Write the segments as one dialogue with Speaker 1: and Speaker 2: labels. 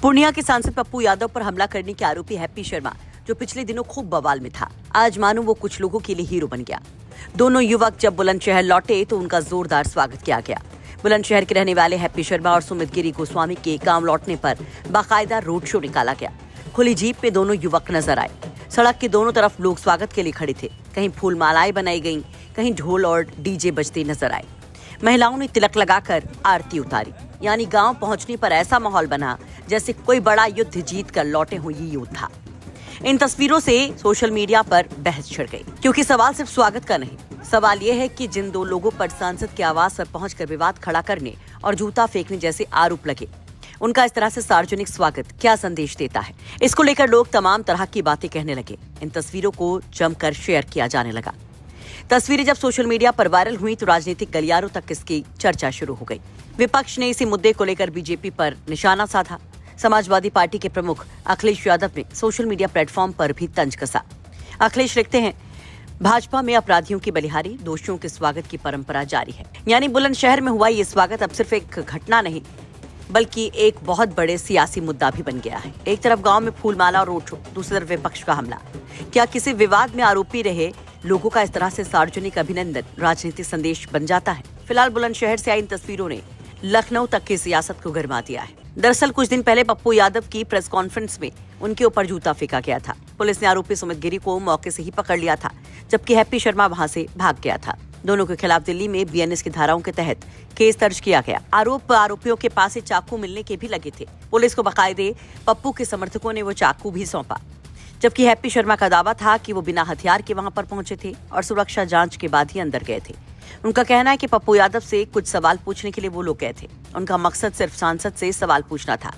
Speaker 1: पूर्णिया के सांसद पप्पू यादव पर हमला करने के आरोपी हैप्पी शर्मा, जो पिछले दिनों खूब बवाल में था, आज मानो वो कुछ लोगों के लिए हीरो बन गया। दोनों युवक जब बुलंदशहर लौटे तो उनका जोरदार स्वागत किया गया। बुलंदशहर के रहने वाले हैप्पी शर्मा और सुमित गिरी गोस्वामी के गांव लौटने पर बाकायदा रोड शो निकाला गया। खुली जीप में दोनों युवक नजर आए। सड़क के दोनों तरफ लोग स्वागत के लिए खड़े थे। कहीं फूल मालाएं बनाई गईं, कहीं ढोल और डीजे बजते नजर आए। महिलाओं ने तिलक लगाकर आरती उतारी। यानी गांव पहुंचने पर ऐसा माहौल बना जैसे कोई बड़ा युद्ध जीत कर लौटे हो ये योद्धा। इन तस्वीरों से सोशल मीडिया पर बहस छिड़ गई, क्योंकि सवाल सिर्फ स्वागत का नहीं, सवाल ये है कि जिन दो लोगों पर सांसद के आवास पर पहुंचकर विवाद खड़ा करने और जूता फेंकने जैसे आरोप लगे, उनका इस तरह से सार्वजनिक स्वागत क्या संदेश देता है। इसको लेकर लोग तमाम तरह की बातें कहने लगे। इन तस्वीरों को जमकर शेयर किया जाने लगा। तस्वीरें जब सोशल मीडिया पर वायरल हुई तो राजनीतिक गलियारों तक इसकी चर्चा शुरू हो गई। विपक्ष ने इसी मुद्दे को लेकर बीजेपी पर निशाना साधा। समाजवादी पार्टी के प्रमुख अखिलेश यादव ने सोशल मीडिया प्लेटफॉर्म पर भी तंज कसा। अखिलेश लिखते हैं, भाजपा में अपराधियों की बलिहारी, दोषियों के स्वागत की परंपरा जारी है। यानी बुलंदशहर में हुआ ये स्वागत अब सिर्फ एक घटना नहीं, बल्कि एक बहुत बड़े सियासी मुद्दा भी बन गया है। एक तरफ गांव में फूलमाला और रोड शो, दूसरी तरफ विपक्ष का हमला। क्या किसी विवाद में आरोपी रहे लोगों का इस तरह से सार्वजनिक अभिनंदन राजनीतिक संदेश बन जाता है? फिलहाल बुलंदशहर से आई इन तस्वीरों ने लखनऊ तक की सियासत को गरमा दिया है। दरअसल कुछ दिन पहले पप्पू यादव की प्रेस कॉन्फ्रेंस में उनके ऊपर जूता फेंका गया था। पुलिस ने आरोपी सुमित गिरी को मौके से ही पकड़ लिया था, जबकि हैप्पी शर्मा वहां से भाग गया था। दोनों के खिलाफ दिल्ली में बीएनएस की धाराओं के तहत केस दर्ज किया गया। आरोपियों के पास से चाकू मिलने के भी लगे थे। पुलिस को बाकायदे पप्पू के समर्थकों ने वो चाकू भी सौंपा, जबकि हैप्पी शर्मा का दावा था कि वो बिना हथियार के वहां पर पहुंचे थे और सुरक्षा जांच के बाद ही अंदर गए थे। उनका कहना है कि पप्पू यादव से कुछ सवाल पूछने के लिए वो लोग गए थे। उनका मकसद सिर्फ सांसद से सवाल पूछना था।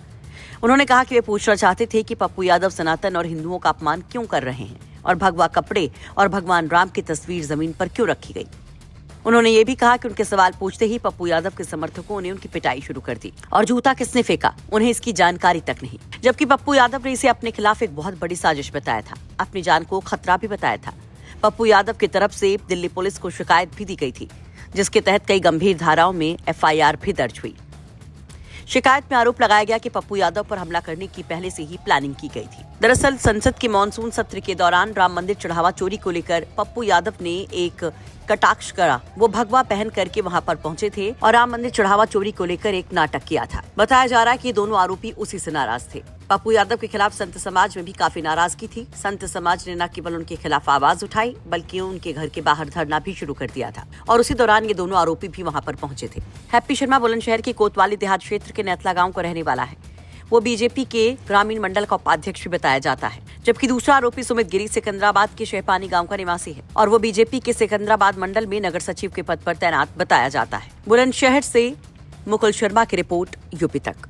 Speaker 1: उन्होंने कहा कि वे पूछना चाहते थे कि पप्पू यादव सनातन और हिंदुओं का अपमान क्यों कर रहे हैं और भगवा कपड़े और भगवान राम की तस्वीर जमीन पर क्यों रखी गई। उन्होंने ये भी कहा कि उनके सवाल पूछते ही पप्पू यादव के समर्थकों ने उनकी पिटाई शुरू कर दी और जूता किसने फेंका उन्हें इसकी जानकारी तक नहीं, जबकि पप्पू यादव ने इसे अपने खिलाफ एक बहुत बड़ी साजिश बताया था, अपनी जान को खतरा भी बताया था। पप्पू यादव की तरफ से दिल्ली पुलिस को शिकायत भी दी गई थी, जिसके तहत कई गंभीर धाराओं में एफआईआर भी दर्ज हुई। शिकायत में आरोप लगाया गया कि पप्पू यादव पर हमला करने की पहले से ही प्लानिंग की गई थी। दरअसल संसद के मॉनसून सत्र के दौरान राम मंदिर चढ़ावा चोरी को लेकर पप्पू यादव ने एक कटाक्ष करा। वो भगवा पहन करके वहां पर पहुंचे थे और राम मंदिर चढ़ावा चोरी को लेकर एक नाटक किया था। बताया जा रहा है कि दोनों आरोपी उसी से नाराज थे। पप्पू यादव के खिलाफ संत समाज में भी काफी नाराजगी थी। संत समाज ने न केवल उनके खिलाफ आवाज उठाई, बल्कि उनके घर के बाहर धरना भी शुरू कर दिया था और उसी दौरान ये दोनों आरोपी भी वहां पर पहुंचे थे। हैप्पी शर्मा बुलंदशहर के कोतवाली देहात क्षेत्र के नेतला गांव का रहने वाला है। वो बीजेपी के ग्रामीण मंडल का उपाध्यक्ष भी बताया जाता है, जबकि दूसरा आरोपी सुमित गिरी सिकंदराबाद के शहपानी गांव का निवासी है और वो बीजेपी के सिकंदराबाद मंडल में नगर सचिव के पद पर तैनात बताया जाता है। बुलंदशहर से मुकुल शर्मा की रिपोर्ट, यूपी तक।